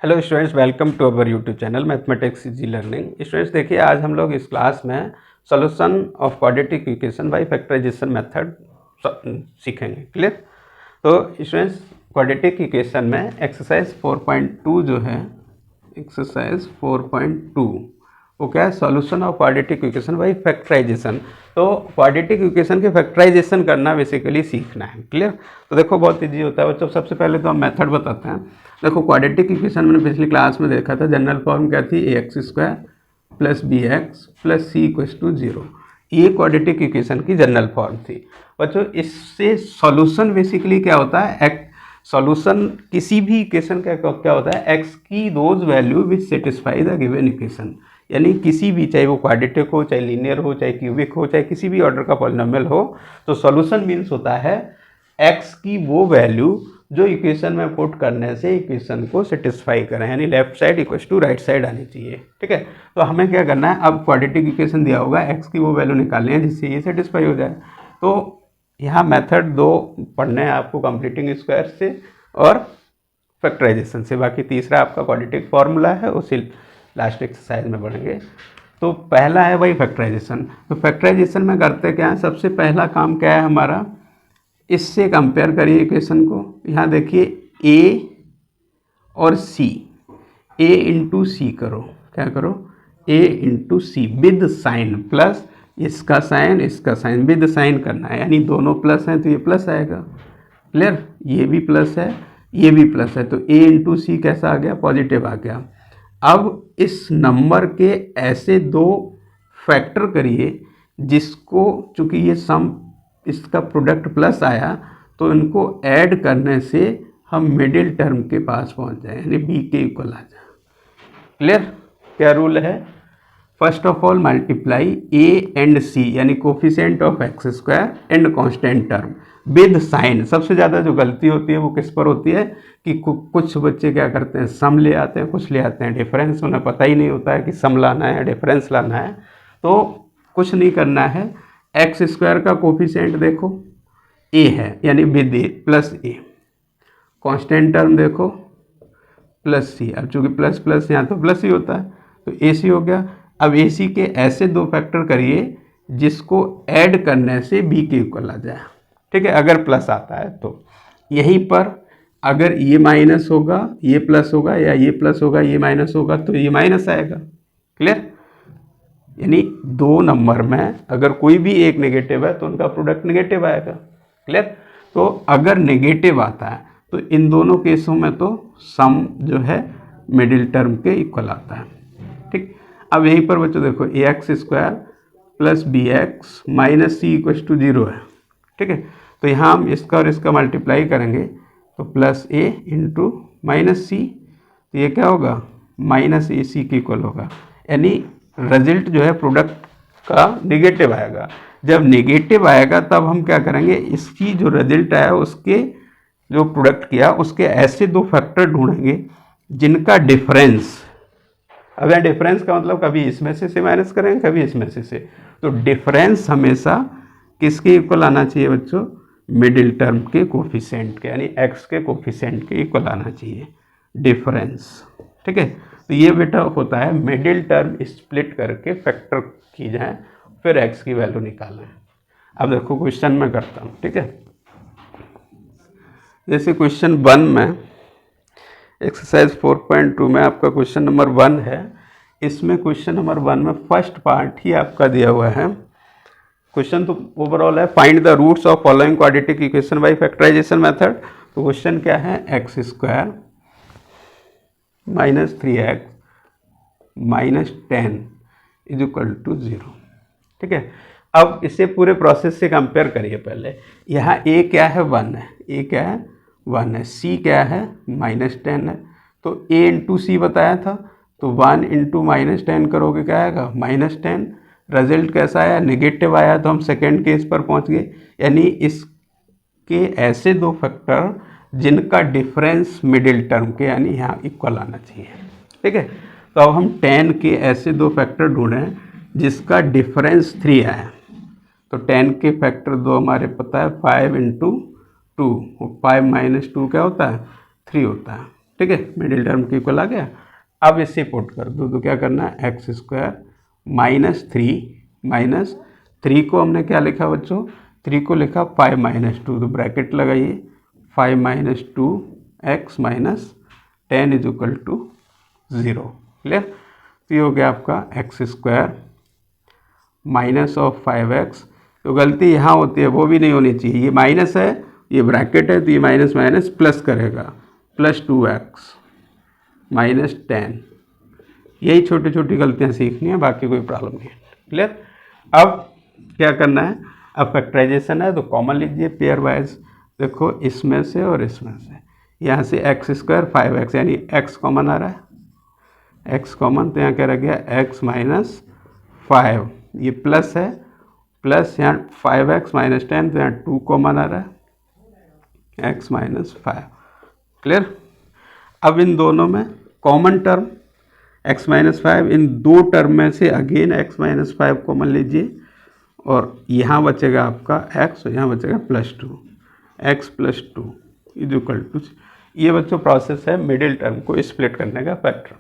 Hello students, welcome to our YouTube channel mathematics easy learning. Students देखिए, आज हम लोग इस क्लास में solution of quadratic equation by factorisation method सीखेंगे। क्लियर? तो स्टूडेंट्स, क्वाड्रेटिक इक्वेशन में एक्सरसाइज 4.2 जो है, एक्सरसाइज 4.2 वो क्या है? Solution of quadratic equation by factorisation. तो क्वाड्रेटिक इक्वेशन के फैक्टराइजेशन करना बेसिकली सीखना है। क्लियर? तो देखो, बहुत इजी होता है बच्चों। सबसे पहले तो हम मेथड बताते हैं। देखो, क्वाड्रेटिक इक्वेशन मैंने पिछली क्लास में देखा था, जनरल फॉर्म क्या थी? a² plus bx plus c equals to 0। ये क्वाड्रेटिक इक्वेशन की जनरल फॉर्म थी बच्चों। इससे सॉल्यूशन बेसिकली क्या होता है? सॉल्यूशन किसी भी इक्वेशन का क्या होता है? x की those value which satisfy the given equation. यानी किसी भी, चाहे वो क्वाड्रेटिक हो, चाहे लीनियर हो, चाहे क्यूबिक हो, चाहे किसी भी ऑर्डर का पॉलिनोमियल हो, तो सॉल्यूशन मीन्स होता है x की वो वैल्यू जो इक्वेशन में पुट करने से इक्वेशन को सेटिस्फाई करें, यानी left side equals to right side आनी चाहिए। ठीक है? तो हमें क्या करना है? अब क्वाड्रेटिक इक्वेशन दिया होगा, x की वो वैल्यू निकालनी है जिससे ये सेटिस्फाई हो जाए। तो यहाँ मेथड दो पढ़ने हैं आपको, कंप्लीटिंग स्क्वायर से और फैक्टराइजेशन से। बाकी तीसरा आपका क्वाड्रेटिक फॉर्मूला है, उसी लास्ट एक्सरसाइज में पढ़ेंगे। तो पहला है भाई फैक्टराइजेशन। तो फैक्टराइजेशन में करते क्या है? सबसे पहला काम क्या है हमारा? इससे कंपेयर करिए इक्वेशन को। यहाँ देखिए a और c, a इंटू सी करो। क्या करो? a into c with sign, plus इसका साइन विद साइन करना है, यानी दोनों प्लस हैं तो ये प्लस आएगा। क्लियर? ये भी प्लस है, ये भी प्लस है, तो a इंटू सी कैसा आ गया? पॉजिटिव आ गया। अब इस नंबर के ऐसे दो फैक्टर करिए जिसको, चूंकि ये सम, इसका प्रोडक्ट प्लस आया, तो इनको ऐड करने से हम मिडिल टर्म के पास पहुंच जाए, यानी बी के इक्वल आ जाए। क्लियर? क्या रूल है? First of all multiply A and C, यानी coefficient of x² and constant term with sign. सबसे ज़्यादा जो गलती होती है वो किस पर होती है कि कुछ बच्चे क्या करते हैं? सम ले आते हैं, कुछ ले आते हैं डिफरेंस। उन्हें पता ही नहीं होता है कि सम लाना है या डिफरेंस लाना है। तो कुछ नहीं करना है, x² का कोफिशिएंट देखो a है, यानी with a plus a। Constant term देखो प्लस c। अब चूंकि प्लस प्लस यहाँ तो प्लस ही होता है, तो ac हो गया। अब ac के ऐसे दो फैक्टर करिए जिसको ऐड करने से b के इक्वल आ जाए। ठीक है? अगर प्लस आता है तो यहीं पर अगर ये माइनस होगा, ये प्लस होगा, या ये प्लस होगा, ये माइनस होगा, तो ये माइनस आएगा। क्लियर? यानी दो नंबर में अगर कोई भी एक नेगेटिव है तो उनका प्रोडक्ट नेगेटिव आएगा। क्लियर? तो अगर नेगेटिव आता है तो इन दोनों केसों में तो सम जो है मिडिल टर्म के इक्वल आता है। ठीक? अब यहीं पर बच्चों देखो, ax² plus bx minus c equals to 0 है। ठीक है? तो यहाँ हम इसका और इसका मल्टीप्लाई करेंगे तो प्लस a इंटू माइनस सी, तो ये क्या होगा? माइनस ए सी के इक्वल होगा, यानी रिजल्ट जो है प्रोडक्ट का नेगेटिव आएगा। जब नेगेटिव आएगा तब हम क्या करेंगे? इसकी जो रिजल्ट आया उसके जो प्रोडक्ट किया उसके ऐसे दो फैक्टर ढूंढेंगे जिनका डिफरेंस, अब यहाँ डिफरेंस का मतलब कभी इसमें से माइनस करेंगे, कभी इसमें से। तो डिफरेंस हमेशा किसके इक्वल आना चाहिए बच्चों? मिडिल टर्म के कोफिशिएंट के, यानी x के कोफिशिएंट के इक्वल आना चाहिए डिफरेंस। ठीक है? तो ये बेटा होता है मिडिल टर्म स्प्लिट करके फैक्टर की जाए, फिर x की वैल्यू निकालें। अब देखो क्वेश्चन में करता हूँ। ठीक है? जैसे क्वेश्चन 1 में, एक्सरसाइज 4.2 में आपका क्वेश्चन नंबर 1 है। इसमें क्वेश्चन नंबर 1 में फर्स्ट पार्ट ही आपका दिया हुआ है। क्वेश्चन तो ओवरऑल है, find the roots of following quadratic equation by factorisation method. तो क्वेश्चन क्या है? x² minus 3x minus 10 is equal to 0। ठीक है? अब इसे पूरे प्रोसेस से कंपेयर करिए। पहले यहाँ a क्या है? 1 है। a क्या है? 1 है। c क्या है? माइनस 10 है। तो a इंटू सी बताया था, तो 1 इंटू माइनस 10 करोगे क्या आएगा? माइनस 10। रिजल्ट कैसा आया? नेगेटिव आया, तो हम सेकेंड केस पर पहुँच गए, यानी इसके ऐसे दो फैक्टर जिनका डिफरेंस मिडिल टर्म के, यानी यहाँ इक्वल आना चाहिए। ठीक है? तो अब हम 10 के ऐसे दो फैक्टर ढूंढें जिसका डिफरेंस 3 आया। तो 10 के फैक्टर दो हमारे पता है, 5 इंटू 2, 5 माइनस 2 क्या होता है? 3 होता है। ठीक ठीक है, मिडिल टर्म के इक्वल आ गया। अब इसे पुट कर दो तो क्या करना है, एक्स स्क्वायर माइनस थ्री को हमने क्या लिखा बच्चों, 3 को लिखा 5 - 2, तो ब्रैकेट लगाइए 5 - 2 x minus 10 is equal to 0। Clear. तो ये हो गया आपका x square minus of 5x। तो गलती यहाँ होती है, वो भी नहीं होनी चाहिए, ये माइनस है, ये ब्रैकेट है, तो ये माइनस माइनस प्लस करेगा, प्लस 2x माइनस 10। यही छोटी छोटी गलतियाँ सीखनी है, बाकी कोई प्रॉब्लम नहीं है। क्लियर। अब क्या करना है, अब फैक्टराइजेशन है तो कॉमन लीजिए पेयर वाइज। देखो इसमें से और इसमें से, यहाँ से एक्स स्क्वायर 5x यानी x कॉमन आ रहा है, x कॉमन, तो यहाँ क्या रह गया x माइनस 5, ये प्लस है, प्लस यहाँ 5x माइनस 10, तो यहाँ 2 कॉमन आ रहा है, x माइनस 5। क्लियर। अब इन दोनों में कॉमन टर्म x माइनस 5, इन दो टर्म में से अगेन x माइनस 5 कॉमन लीजिए, और यहाँ बचेगा आपका x और यहाँ बचेगा +2, x + 2 इज इक्वल टू। ये बच्चों प्रोसेस है मिडिल टर्म को स्प्लिट करने का, फैक्टर।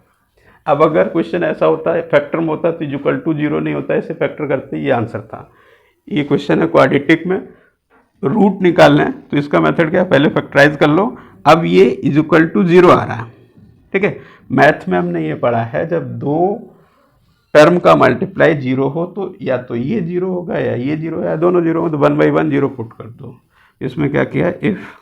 अब अगर क्वेश्चन ऐसा होता है फैक्टर में होता तो इक्वल टू 0 नहीं होता, इसे फैक्टर करते ये आंसर था। ये क्वेश्चन है क्वाड्रेटिक में, रूट निकालना है, तो इसका मेथड क्या है, पहले फैक्टराइज कर लो। अब ये इक्वल टू 0 आ रहा है, ठीक है। मैथ में हमने ये पढ़ा है, जब दो टर्म का मल्टीप्लाई 0 हो तो या तो ये 0 होगा या ये 0 या दोनों 0 हो, तो 1/1 0 पुट कर दो। इसमें क्या किया, if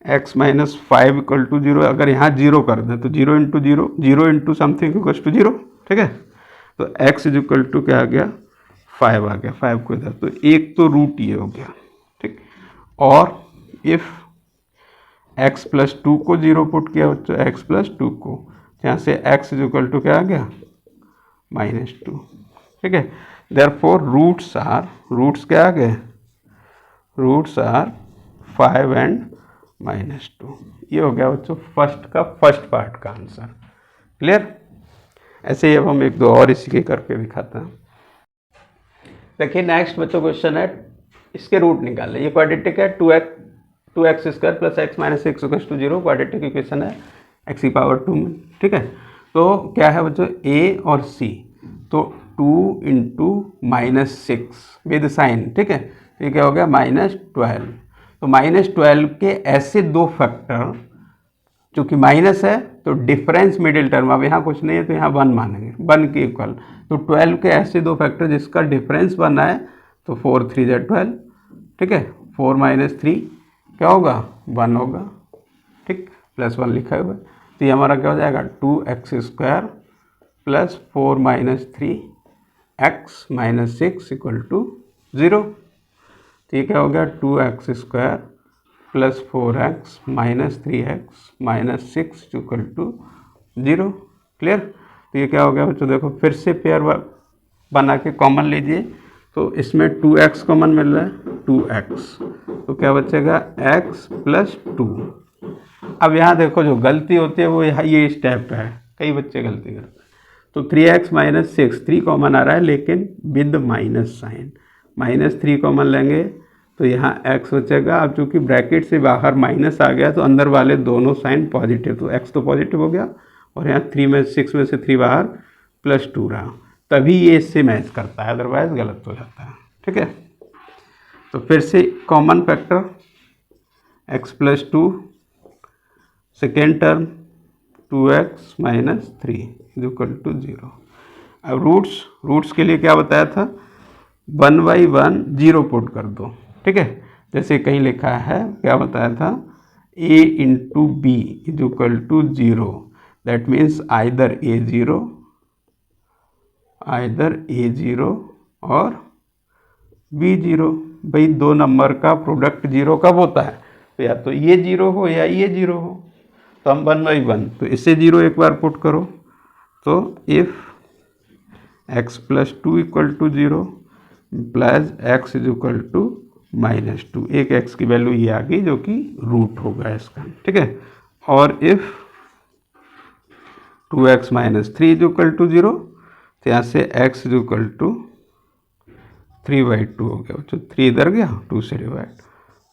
x minus 5 equal to 0, अगर यहाँ 0 कर दें तो 0 × 0, 0 × समथिंग इक्वल टू 0, ठीक है। तो x इज इक्वल टू क्या आ गया, 5 आ गया, 5 को इधर, तो एक तो रूट ये हो गया, ठीक। और इफ़ x + 2 को 0 पुट किया बच्चों, x + 2 को, यहाँ से x इज इक्वल टू क्या आ गया, -2, ठीक है। देयरफॉर रूट्स क्या आ गए, रूट्स आर 5 एंड -2। ये हो गया बच्चों फर्स्ट पार्ट का आंसर। क्लियर। ऐसे ही अब हम एक दो और इसी के करके दिखाते हैं। देखिए नेक्स्ट बच्चों क्वेश्चन है, इसके रूट निकाले। ये क्वाड्रेटिक है, 2x square plus x minus 6 equals to 0, quadratic equation है x⁻² में, ठीक है। तो क्या है बच्चों a और c, तो 2 × -6 विद साइन, ठीक है। ये क्या हो गया, -12। तो -12 के ऐसे दो फैक्टर, चूँकि माइनस है तो डिफरेंस मिडिल टर्म, अब यहाँ कुछ नहीं है तो यहाँ 1 मानेंगे, 1 के इक्वल। तो 12 के ऐसे दो फैक्टर जिसका डिफरेंस बना है, तो 4 × 3 = 12, ठीक है। 4 - 3 क्या होगा, 1 होगा, ठीक, +1 लिखा हुआ है। तो ये हमारा क्या हो जाएगा, 2x² + 4 - 3x - 6 = 0। तो ये क्या हो गया, 2x² + 4x - 3x - 6 = 0। क्लियर। तो ये क्या हो गया बच्चों, देखो फिर से पेयर बना के कॉमन लीजिए, तो इसमें 2x कॉमन मिल रहा है, 2x, तो क्या बचेगा, x + 2। अब यहाँ देखो जो गलती होती है वो ये स्टेप है, कई बच्चे गलती करते हैं। तो 3x - 6, 3 कॉमन आ रहा है लेकिन विद माइनस साइन, -3 कॉमन लेंगे तो यहाँ x बचेगा। अब चूँकि ब्रैकेट से बाहर माइनस आ गया तो अंदर वाले दोनों साइन पॉजिटिव, तो x तो पॉजिटिव हो गया, और यहाँ 6 में से 3 बाहर, +2 रहा, तभी ये इससे मैच करता है, अदरवाइज गलत हो जाता है, ठीक है। तो फिर से common factor x + 2, second term 2x - 3 = 0। अब रूट्स के लिए क्या बताया था, 1/1 0 पुट कर दो, ठीक है। जैसे कहीं लिखा है, क्या बताया था, a × b = 0, that means either a0 और b0। भाई दो नंबर का प्रोडक्ट 0 कब होता है, तो या तो ये 0 हो या ये 0 हो, तो हम 1/1, तो इसे 0 एक बार पुट करो, तो इफ़ x + 2 = 0 प्लस x = -2, एक x की वैल्यू ये आ गई जो कि रूट होगा इसका, ठीक है। और इफ़ 2x - 3 = 0, तो यहाँ से x = 3/2 हो गया, तो 3 इधर गया, 2 से डिवाइड,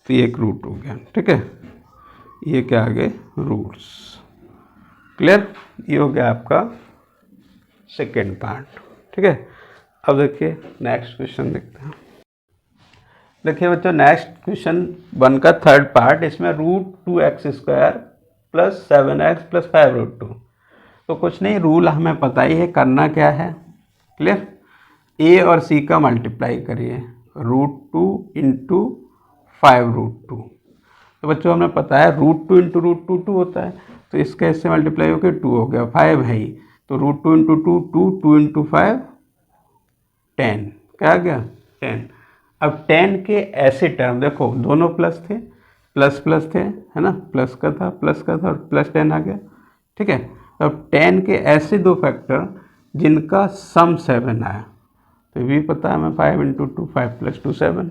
तो ये एक रूट हो गया, ठीक है। ये क्या आ गए रूट्स। क्लियर, ये हो गया आपका सेकेंड पार्ट। ठीक है, अब देखिए नेक्स्ट क्वेश्चन देखते हैं। देखिए बच्चों नेक्स्ट क्वेश्चन 1 का थर्ड पार्ट, इसमें √2x² प्लस 7x प्लस 5√2। तो कुछ नहीं, रूल हमें पता ही है, करना क्या है। क्लियर, ए और सी का मल्टीप्लाई करिए, √2 इंटू 5√2। तो बच्चों हमें पता है √2 इंटू √2 2 होता है, तो इसका इससे मल्टीप्लाई होकर 2 हो गया, 5 है ही, तो √2 इंटू 2 2, 2 इंटू 5 10, क्या आ गया 10। अब 10 के ऐसे टर्म देखो, दोनों प्लस थे, प्लस प्लस थे, है ना, प्लस का था और प्लस 10 आ गया। ठीक है, अब 10 के ऐसे दो फैक्टर जिनका सम 7 आया, तो ये भी पता है हमें 5 इंटू 2 5 प्लस 2 7।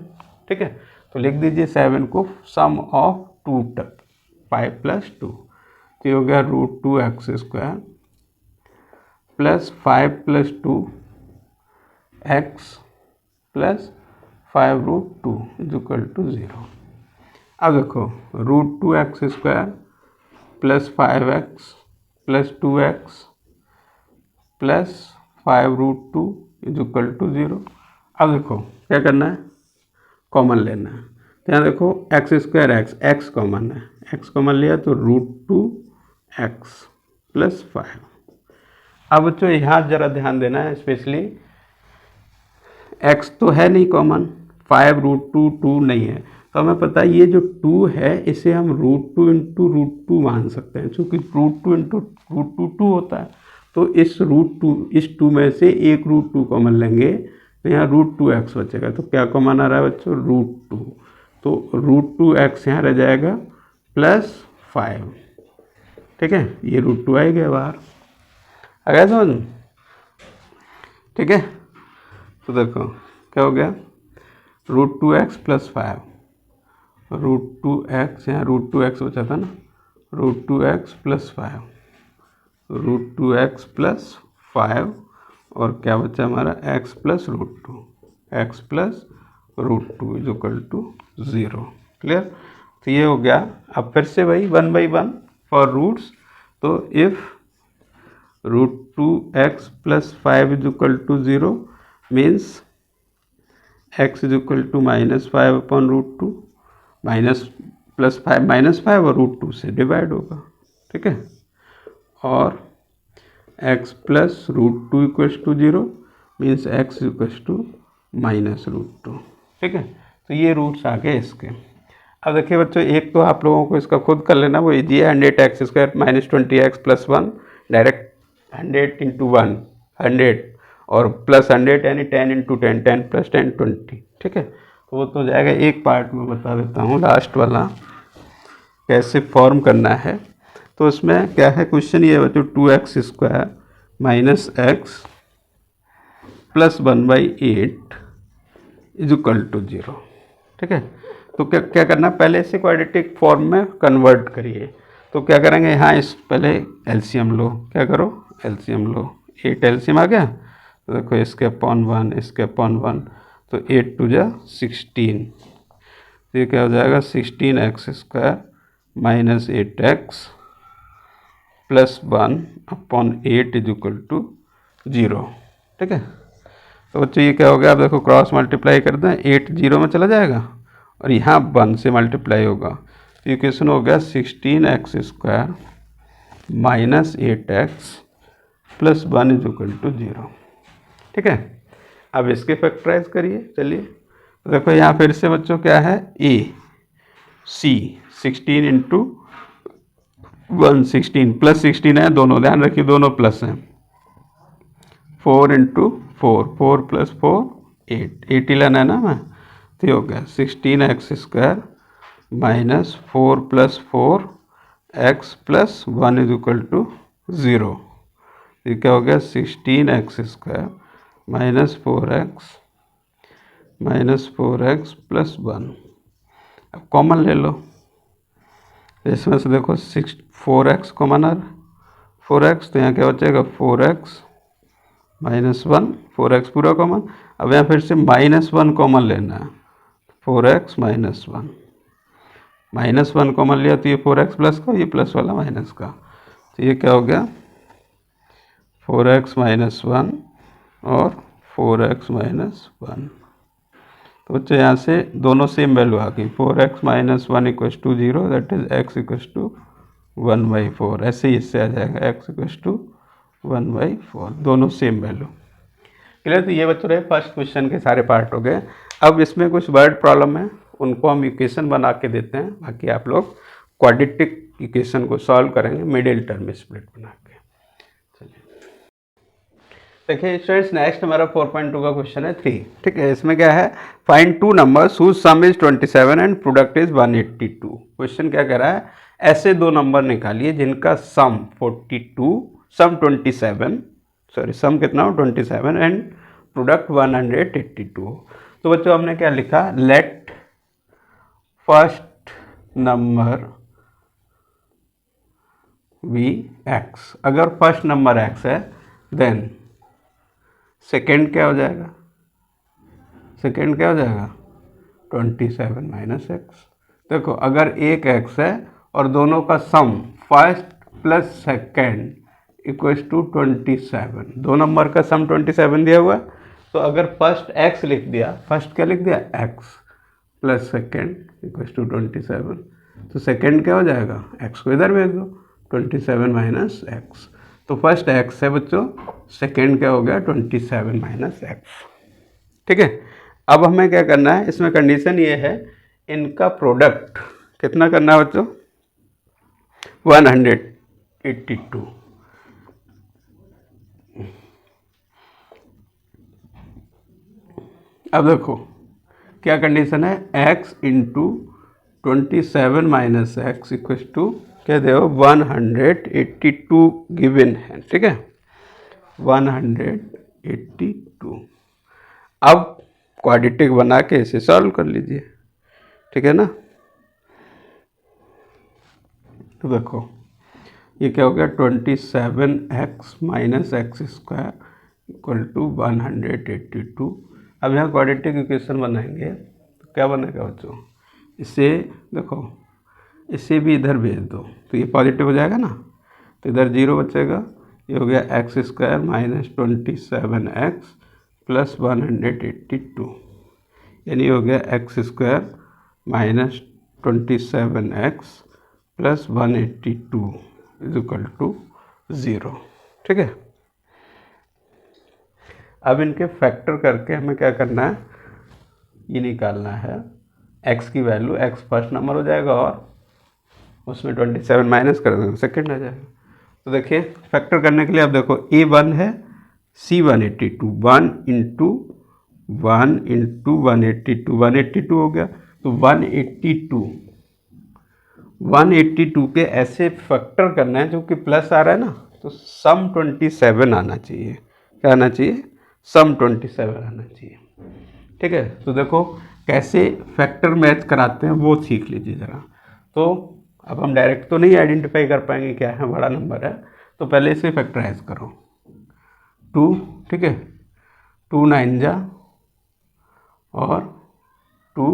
ठीक है, तो लिख दीजिए 7 को सम ऑफ 2 5 प्लस 2, तो ये हो गया √2x² plus 5 plus 2 x plus 5√2 is equal to 0। अब देखो √2x² plus 5x plus 2x plus 5√2 is equal to 0। अब देखो क्या करना है, कॉमन लेना है। तो यहाँ देखो x² x कॉमन है, x कॉमन लिया तो √2x प्लस 5। अब बच्चों यहाँ ज़रा ध्यान देना है, स्पेशली x तो है नहीं कॉमन, 5√2 2 नहीं है, तो हमें पता है ये जो 2 है इसे हम √2 इंटू √2 मान सकते हैं, क्योंकि √2 इंटू √2 2 होता है। तो इस इस 2 में से एक √2 कॉमन लेंगे, तो यहाँ √2x बचेगा, तो क्या कॉमन आ रहा है बच्चों, √2, तो √2x यहाँ रह जाएगा प्लस 5। ठीक है, ये √2 आ गया बाहर, आ गया समझ। ठीक है, तो देखो क्या हो गया, √2x प्लस 5, √2x यहाँ √2x बचा था ना, √2x प्लस 5, √2x प्लस 5 और क्या बचा हमारा x plus √2, x plus √2 is equal to 0। Clear, तो ये हो गया। अब फिर से वही 1 बाई 1 फॉर रूट्स, तो if √2x plus 5 is equal to 0 means x is equal to -5 upon √2, -5 और √2 से डिवाइड होगा। ठीक है, और x plus √2 equals to 0 means x equals to -√2। ठीक है, तो ये रूट्स आ गए इसके। अब देखिए बच्चों, एक तो आप लोगों को इसका खुद कर लेना, वो इजी है, 100x² -20x plus 1, direct 100 into 1 100 और प्लस 100 यानी 10 इंटू 10 10 प्लस 10 20। ठीक है, तो वो तो जाएगा। एक पार्ट में बता देता हूँ, लास्ट वाला कैसे फॉर्म करना है। तो उसमें क्या है, क्वेश्चन ये बच्चों 2x² minus x plus 1/8 is equal to 0। ठीक है, तो क्या करना, पहले इसे क्वाड्रेटिक फॉर्म में कन्वर्ट करिए। तो क्या करेंगे, यहाँ इस पहले एलसीएम लो, क्या करो एलसीएम लो, 8 एलसीएम आ गया, तो देखो इसके अपॉन 1 इसके अपॉन 1, तो 8 2 जा 16, तो ये क्या हो जाएगा 16x² minus 8x plus 1 upon 8 is equal to 0। ठीक है, तो बच्चों ये क्या हो गया, आप देखो क्रॉस मल्टीप्लाई कर दें, 8 0 में चला जाएगा और यहाँ 1 से मल्टीप्लाई होगा, तो ये क्वेश्चन हो गया 16x² minus 8x plus 1 is equal to 0। ठीक है, अब इसके फैक्टराइज करिए। चलिए, तो देखो यहाँ फिर से बच्चों क्या है, a c 16 इंटू 1 16 प्लस 16 है, दोनों ध्यान रखिए दोनों प्लस हैं, 4 इंटू 4 4 प्लस 4 8 80 लेना है ना मैं, तो ये हो गया 16x² minus 4 plus 4 x plus 1 is equal to 0। ये क्या हो गया 16x² माइनस 4x प्लस 1। अब कॉमन ले लो, इसमें से देखो 4x कॉमन आ रहा है, 4x, तो यहाँ क्या बचेगा 4x माइनस 1, 4x पूरा कॉमन। अब यहाँ फिर से -1 कॉमन लेना है, 4x माइनस 1 -1 कॉमन लिया तो ये 4x प्लस का, ये प्लस वाला माइनस का, तो ये क्या हो गया 4x - 1 और 4x - 1। तो बच्चों यहाँ से दोनों सेम वैल्यू आ गई, 4x - 1 = 0, दैट इज x = 1/4। ऐसे ही इससे आ जाएगा x = 1/4, दोनों सेम वैल्यू। क्लियर। तो ये बच्चों रहे फर्स्ट क्वेश्चन के सारे पार्ट हो गए। अब इसमें कुछ वर्ड प्रॉब्लम है, उनको हम इक्वेशन बना के देते हैं, बाकी आप लोग क्वाड्रेटिक इक्वेशन को सॉल्व करेंगे मिडिल टर्म स्प्लिट बना के। देखिए स्टूडेंट्स, नेक्स्ट हमारा 4.2 का क्वेश्चन है 3। ठीक है, इसमें क्या है, find 2 numbers whose sum is 27 and product is 182। Question क्या कह रहा है, ऐसे दो नंबर निकालिए जिनका सम 42, सम 27, सॉरी सम कितना हो 27 एंड प्रोडक्ट 182 हो। तो बच्चों हमने क्या लिखा, let first number be x. अगर फर्स्ट नंबर एक्स है देन सेकेंड क्या हो जाएगा, सेकेंड क्या हो जाएगा 27 - x। देखो अगर एक x है और दोनों का sum first plus second equals to 27, दो नंबर का सम 27 दिया हुआ है, तो अगर फर्स्ट x लिख दिया, फर्स्ट क्या लिख दिया x plus second equals to 27, तो सेकेंड क्या हो जाएगा, x को इधर भेज दो 27 - x। तो फर्स्ट x है बच्चों, सेकेंड क्या हो गया 27 - x। ठीक है, अब हमें क्या करना है, इसमें कंडीशन ये है इनका प्रोडक्ट कितना करना है बच्चों 182। अब देखो क्या कंडीशन है, x × 27 - x इक्वल टू क्या दे 182 गिवन है। ठीक है 182। अब क्वाड्रेटिक बना के इसे सॉल्व कर लीजिए। ठीक है ना, तो देखो ये क्या हो गया 27x - x² इक्वल टू 182। अब यहाँ क्वाड्रेटिक इक्वेशन बनाएंगे तो क्या बनेगा बच्चों, इसे देखो इसे भी इधर भेज दो तो ये पॉजिटिव हो जाएगा ना, तो इधर 0 बचेगा, ये हो गया x² - 27x प्लस 182, यानी हो गया x² - 27x plus 182 is equal to 0। ठीक है, अब इनके फैक्टर करके हमें क्या करना है, ये निकालना है x की वैल्यू, x फर्स्ट नंबर हो जाएगा और उसमें 27 माइनस कर देंगे सेकेंड आ जाएगा। तो देखिए फैक्टर करने के लिए अब देखो a1 है c182, 1 × 1 × 182, 182 हो गया, तो 182 के ऐसे फैक्टर करना है जो कि प्लस आ रहा है ना, तो सम 27 आना चाहिए। क्या आना चाहिए, सम 27 आना चाहिए। ठीक है, तो देखो कैसे फैक्टर मैच कराते हैं वो सीख लीजिए ज़रा। तो अब हम डायरेक्ट तो नहीं आइडेंटिफाई कर पाएंगे क्या है बड़ा नंबर है, तो पहले इसे फैक्टराइज करो 2। ठीक है, 2 9 जा और 2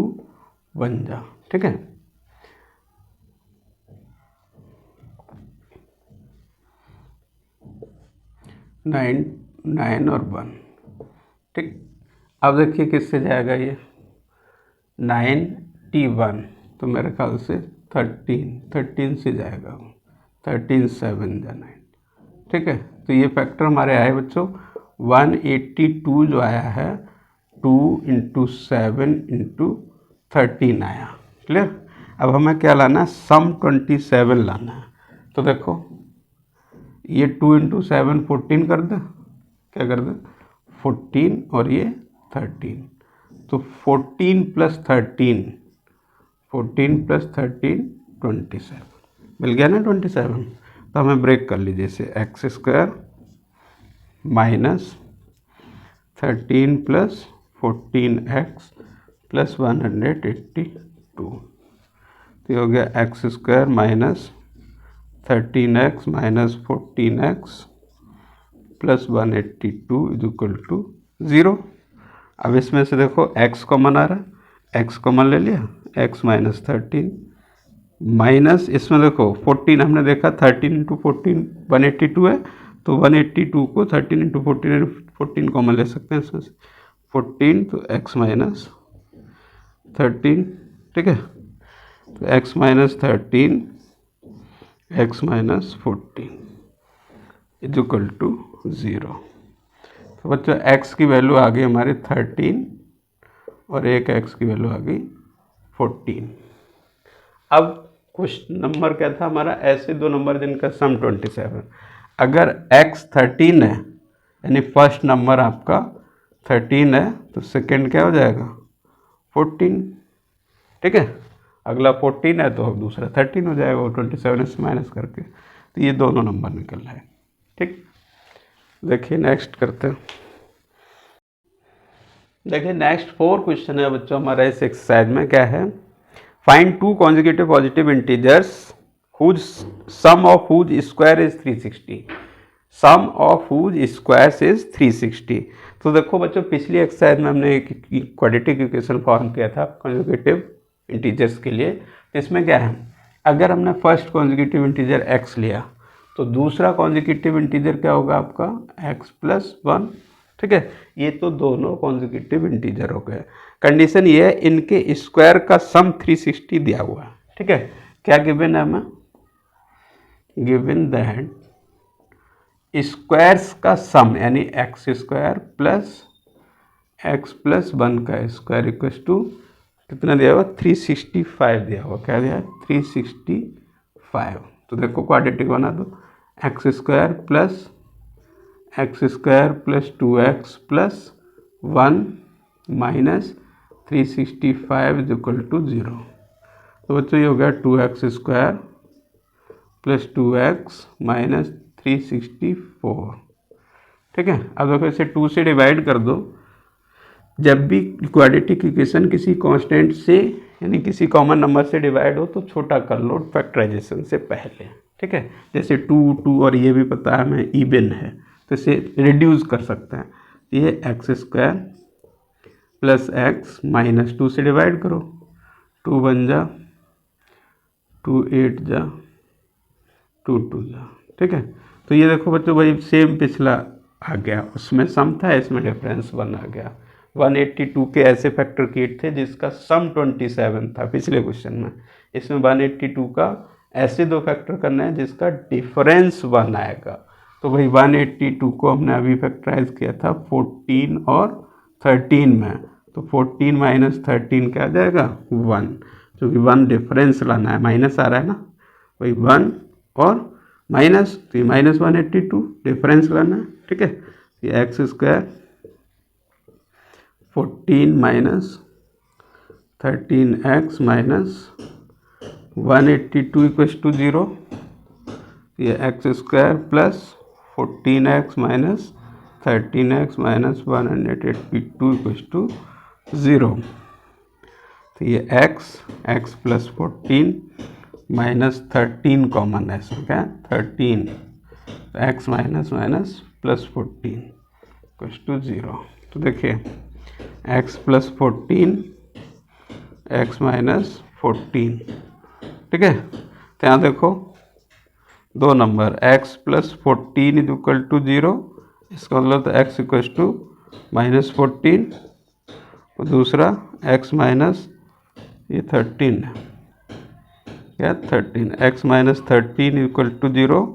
1 जा। ठीक है, नाइन और 1। ठीक, अब देखिए किससे जाएगा ये 91, तो मेरे ख्याल से 13 से जाएगा, 13 7 जा 9। ठीक है, तो ये फैक्टर हमारे आए बच्चों 182 जो आया है 2 × 7 × 13 आया। क्लियर, अब हमें क्या लाना है, सम 27 लाना है। तो देखो ये 2 × 7 14 कर दे, क्या कर दे 14 और ये 13, तो 14 + 13 27 मिल गया ना 27। तो हमें ब्रेक कर लीजिए इसे, x² - 13 + 14x प्लस 182, तो हो गया x² - 13x - 14x plus 182 is equal to 0। अब इसमें से देखो x कॉमन आ रहा है, x कॉमन ले लिया, x - 13 माइनस इसमें देखो 14 हमने देखा 13 इंटू 14 182 है, तो 182 को 13 इंटू 14 कॉमन ले सकते हैं इसमें से 14, तो x माइनस 13, ठीक है, तो x minus 13 x minus 14 is equal to 0। तो बच्चों x की वैल्यू आ गई हमारी 13 और एक x की वैल्यू आ गई 14। अब क्वेश्चन नंबर क्या था हमारा, ऐसे दो नंबर जिनका सम 27। अगर x 13 है यानी फर्स्ट नंबर आपका 13 है तो सेकंड क्या हो जाएगा 14, ठीक है। अगला 14 है तो अब दूसरा 13 हो जाएगा, वो 27 से माइनस करके, तो ये दोनों नंबर निकल रहे हैं, ठीक। देखिए नेक्स्ट करते हैं। देखिए नेक्स्ट 4 क्वेश्चन है बच्चों हमारा इस एक्सरसाइज में, क्या है, find 2 consecutive positive integers whose sum of whose square is 360, sum of whose square is 360। तो देखो बच्चों पिछली एक्सरसाइज में हमने एक क्वाड्रेटिक इक्वेशन फॉर्म किया था कॉन्जिक्यूटिव इंटीजर्स के लिए। तो इसमें क्या है, अगर हमने फर्स्ट कॉन्जिक्यूटिव इंटीजर x लिया तो दूसरा कॉन्जिक्यूटिव इंटीजर क्या होगा आपका x प्लस 1, ठीक है। ये तो दोनों कॉन्जिक्यूटिव इंटीजर हो गए। कंडीशन ये है इनके स्क्वायर का सम 360 दिया हुआ है, ठीक है। क्या गिवन है हमें, गिवन दैट स्क्वायर्स का सम यानी x square plus x plus 1 का स्क्वायर इक्वल टू कितना दिया हुआ 365 दिया हुआ, क्या दिया 365। तो देखो क्वाड्रेटिक बना दो, x square plus 2x plus 1 minus 365 is equal to 0। तो बच्चों ये हो गया 2x square plus 2x minus 364, ठीक है। अब देखो इसे 2 से डिवाइड कर दो। जब भी क्वाड्रेटिक इक्वेशन किसी कांस्टेंट से यानी किसी कॉमन नंबर से डिवाइड हो तो छोटा कर लो फैक्टराइजेशन से पहले, ठीक है। जैसे 2 और ये भी पता है हमें इवन है तो इसे रिड्यूस कर सकते हैं। ये x square plus x minus 2 से डिवाइड करो, 2 बन जा 2 8 जा 2 2 जा, ठीक है। तो ये देखो बच्चों भाई सेम पिछला आ गया, उसमें सम था इसमें डिफरेंस 1 आ गया। 182 के ऐसे फैक्टर किए थे जिसका सम 27 था पिछले क्वेश्चन में, इसमें 182 का ऐसे दो फैक्टर करना है जिसका डिफरेंस 1 आएगा। तो भाई 182 को हमने अभी फैक्टराइज किया था 14 और 13 में, तो 14 माइनस 13 क्या आ जाएगा 1, क्योंकि 1 डिफरेंस लाना है, माइनस आ रहा है ना, वही 1 और माइनस, तो ये माइनस 182 डिफरेंस लाना है, ठीक है। ये x square 14 minus 13x minus 182 equals to 0, ये x square plus 14x minus 13x minus 182 equals to 0। तो ये x प्लस 14 माइनस 13 कॉमन है इसमें, क्या 13, तो x minus minus plus 14 equals to 0। तो देखिए x प्लस 14 x माइनस 14, ठीक है। तो यहाँ देखो दो number x plus 14 is equal to 0, इसका मतलब तो x इक्वल टू माइनस 14, और दूसरा x माइनस ये 13 है, क्या 13, x minus 13 equal to 0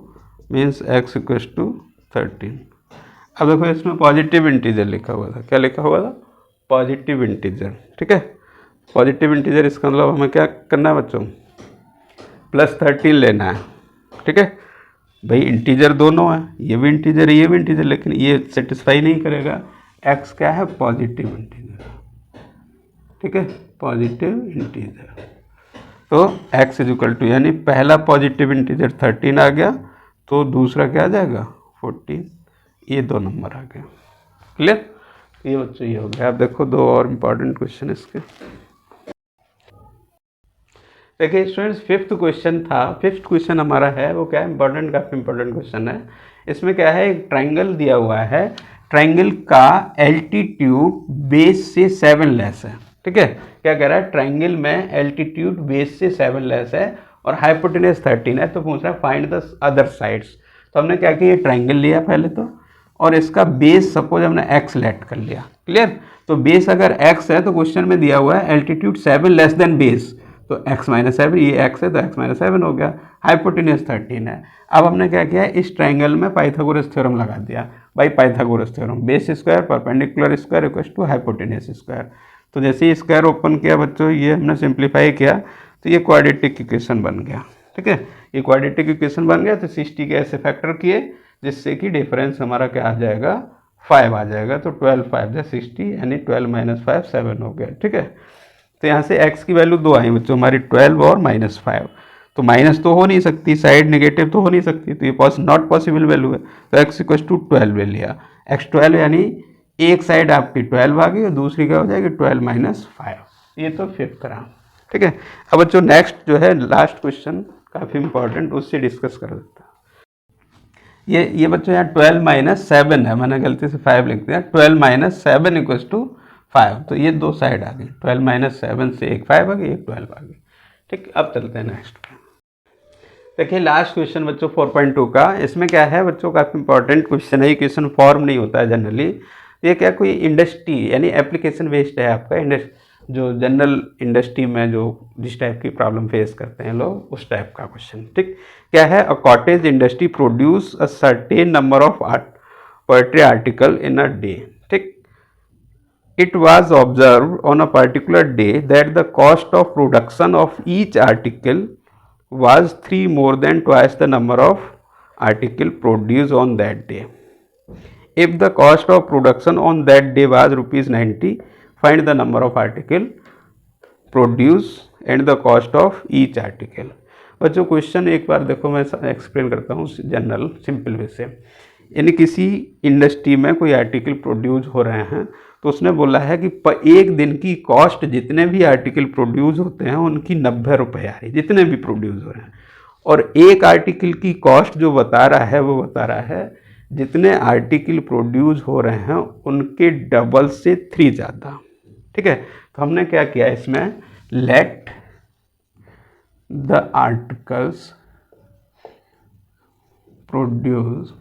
means x equal to 13। अब देखो इसमें पॉजिटिव इंटीजर लिखा हुआ था, क्या लिखा हुआ था पॉजिटिव इंटीजर, ठीक है। पॉजिटिव इंटीजर इसका मतलब हमें क्या करना है बच्चों, प्लस 13 लेना है, ठीक है। भाई इंटीजर दोनों है, ये भी इंटीजर है ये भी इंटीजर, लेकिन ये सेटिस्फाई नहीं करेगा, x क्या है पॉजिटिव इंटीजर, ठीक है, पॉजिटिव इंटीजर। तो x इज इक्वल टू यानी पहला पॉजिटिव इंटीजर 13 आ गया तो दूसरा क्या आ जाएगा 14, ये दो नंबर आ गए, क्लियर। ये बच्चों ये हो गया। अब देखो दो और इम्पॉर्टेंट क्वेश्चन इसके। देखिए स्टूडेंट्स फिफ्थ क्वेश्चन था, फिफ्थ क्वेश्चन हमारा है वो क्या है इम्पॉर्टेंट, काफ़ी इंपॉर्टेंट क्वेश्चन है। इसमें क्या है एक ट्राइंगल दिया हुआ है, ट्राइंगल का एल्टीट्यूड बेस से 7 लेस है, ठीक है। क्या कह रहा है ट्राइंगल में एल्टीट्यूड बेस से 7 लेस है और हाइपोटेन्यूज 13 है, तो पूछ रहा है फाइंड द अदर साइड्स। तो हमने क्या किया, ये ट्राइंगल लिया पहले तो, और इसका बेस सपोज हमने x लेट कर लिया। क्लियर। तो बेस अगर x है तो क्वेश्चन में दिया हुआ है एल्टीट्यूड 7 लेस देन बेस, तो x माइनस 7, ये x है तो x माइनस 7 हो गया। हाइपोटेन्यूज 13 है। अब हमने क्या किया, इस ट्राइंगल में पाइथागोरस थ्योरम लगा दिया। By Pythagoras theorem, base square perpendicular square equal to hypotenuse square. तो जैसे ही स्क्वायर ओपन किया बच्चों, ये हमने सिंप्लीफाई किया तो ये क्वाड्रेटिक इक्वेशन बन गया। ठीक है, ये क्वाड्रेटिक इक्वेशन बन गया। तो 60 के ऐसे फैक्टर किए जिससे कि डिफरेंस हमारा क्या आ जाएगा, 5 आ जाएगा। तो 12 5 60, यानी 12 माइनस 5 7 हो गया। ठीक है, तो यहाँ से x की वैल्यू 2 आई बच्चों हमारी, 12 और माइनस 5। तो माइनस तो हो नहीं सकती, साइड नेगेटिव तो हो नहीं सकती, तो ये नॉट पॉसिबल वैल्यू है। तो x इक्वल टू 12 ले लिया। x 12 यानी एक साइड आपकी 12 आ गई और दूसरी क्या हो जाएगी 12 माइनस 5। ये तो फिफ्थ रहा। ठीक है, अब बच्चों नेक्स्ट जो है लास्ट क्वेश्चन काफ़ी इंपॉर्टेंट, उससे डिस्कस कर देता है। ये बच्चों यहाँ 12 माइनस 7 है, मैंने गलती से 5 लिख दिया। 12 माइनस 7 इक्वल टू 5, तो ये दो साइड आ गई। 12 माइनस 7 से एक 5 आ गई, एक 12 आ गई। ठीक, अब चलते हैं नेक्स्ट पे। देखिए लास्ट क्वेश्चन बच्चों 4.2 का, इसमें क्या है बच्चों, काफ़ी इंपॉर्टेंट क्वेश्चन है। ये क्वेश्चन फॉर्म नहीं होता है जनरली। ये क्या, कोई इंडस्ट्री यानी एप्लीकेशन बेस्ड है आपका, जो जनरल इंडस्ट्री में जो जिस टाइप की प्रॉब्लम फेस करते हैं लोग, उस टाइप का क्वेश्चन। ठीक, क्या है, a cottage industry produce a certain number of poetry article in a day. ठीक, it was observed on a particular day that the cost of production of each article was 3 more than twice the number of article produced on that day. If the cost of production on that day was rupees 90, find the number of article produced and the cost of each article. बच्चों question एक बार देखो, मैं explain करता हूँ general simple way से। यानी किसी industry में कोई आर्टिकल प्रोड्यूस हो रहे हैं, तो उसने बोला है कि एक दिन की कॉस्ट जितने भी आर्टिकल प्रोड्यूस होते हैं उनकी 90 रुपये आ रही, जितने भी प्रोड्यूस हो रहे हैं। और एक आर्टिकल की कॉस्ट जो बता रहा है वो बता रहा है जितने आर्टिकल प्रोड्यूस हो रहे हैं उनके डबल से 3 ज़्यादा। ठीक है, तो हमने क्या किया इसमें, let the articles produce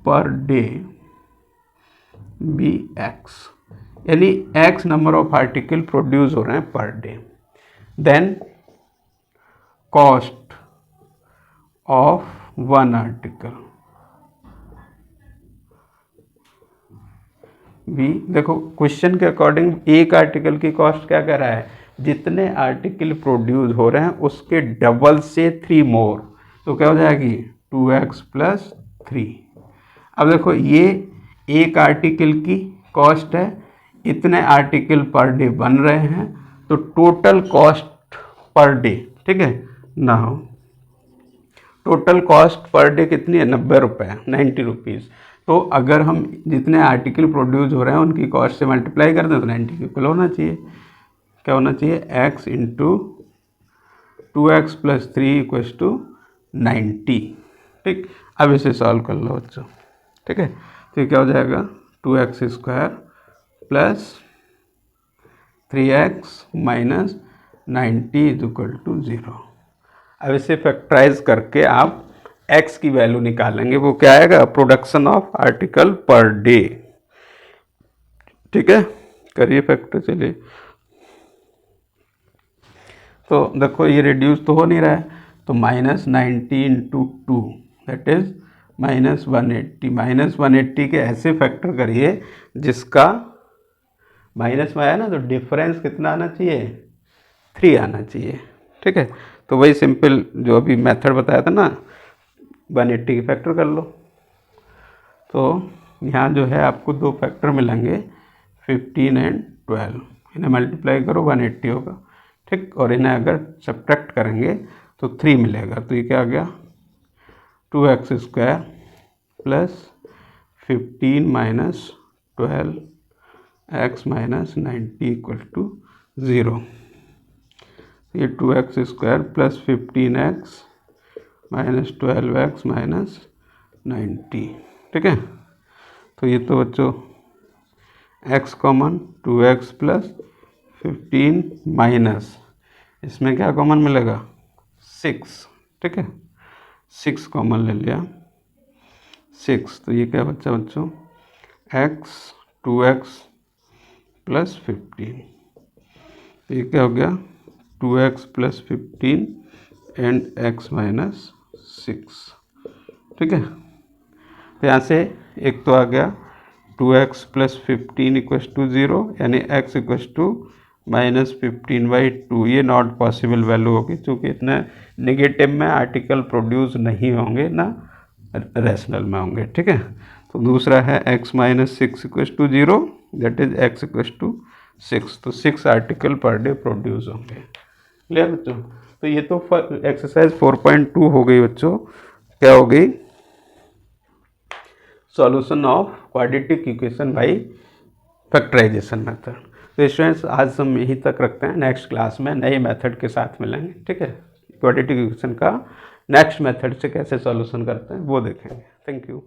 per day be x, यानी x number of article produce हो रहे हैं per day. Then cost of one article भी, देखो क्वेश्चन के अकॉर्डिंग एक आर्टिकल की कॉस्ट क्या कर रहा है, जितने आर्टिकल प्रोड्यूस हो रहे हैं उसके डबल से 3 मोर, तो क्या हो जाएगी 2x प्लस 3। अब देखो ये एक आर्टिकल की कॉस्ट है, इतने आर्टिकल पर डे बन रहे हैं, तो टोटल कॉस्ट पर डे, ठीक है, now total cost per day कितनी है, 90 रुपये, 90 रुपीज़। तो अगर हम जितने आर्टिकल प्रोड्यूस हो रहे हैं उनकी कॉस्ट से मल्टीप्लाई कर दें तो 90 इक्वल होना चाहिए। क्या होना चाहिए, x into 2x plus 3 equals to 90। ठीक, अब इसे सॉल्व कर लो बच्चों। ठीक है, तो क्या हो जाएगा 2x square plus 3x minus 90 is equal to 0। अब इसे फैक्टराइज करके आप x की वैल्यू निकालेंगे, वो क्या आएगा, production of article per day. ठीक है, करिए फैक्टर, चलिए। तो देखो ये रिड्यूस तो हो नहीं रहा है, तो -90 इंटू 2 दैट इज -180। -180 के ऐसे फैक्टर करिए जिसका माइनस में आया ना, तो डिफरेंस कितना आना चाहिए, 3 आना चाहिए। ठीक है, तो वही सिंपल जो अभी मेथड बताया था ना, 180 के फैक्टर कर लो। तो यहाँ जो है आपको दो फैक्टर मिलेंगे, 15 एंड 12, इन्हें मल्टीप्लाई करो 180 होगा। ठीक, और इन्हें अगर सब्ट्रैक्ट करेंगे तो 3 मिलेगा। तो ये क्या आ गया, 2x square plus 15 minus 12x minus 90 equal to 0। ये 2x square plus 15x minus 12x minus 90। ठीक है, तो ये तो बच्चों x common, 2x plus 15 minus, इसमें क्या कॉमन मिलेगा 6, ठीक है, 6 कॉमन ले लिया, 6, तो ये क्या बच्चा बच्चों x 2x प्लस 15, ये क्या हो गया 2x plus 15 and x minus 6, ठीक है। तो यहाँ से एक तो आ गया 2x प्लस 15 इक्वस टू 0, यानी x इक्वस टू -15/2, ये नॉट पॉसिबल वैल्यू होगी क्योंकि इतने नेगेटिव में आर्टिकल प्रोड्यूस नहीं होंगे ना रैशनल में होंगे, ठीक है। तो दूसरा है x minus 6 equals to 0, that is x equals to 6, तो 6 आर्टिकल पर डे प्रोड्यूस होंगे। क्लियर बच्चों? तो ये तो एक्सरसाइज 4.2 हो गई बच्चों, क्या हो गई solution of quadratic equation by factorisation method. तो स्टूडेंट्स आज हम यहीं तक रखते हैं, नेक्स्ट क्लास में नए मेथड के साथ मिलेंगे, ठीक है। क्वाड्रेटिक इक्वेशन का नेक्स्ट मेथड से कैसे सॉल्यूशन करते हैं वो देखेंगे। Thank you.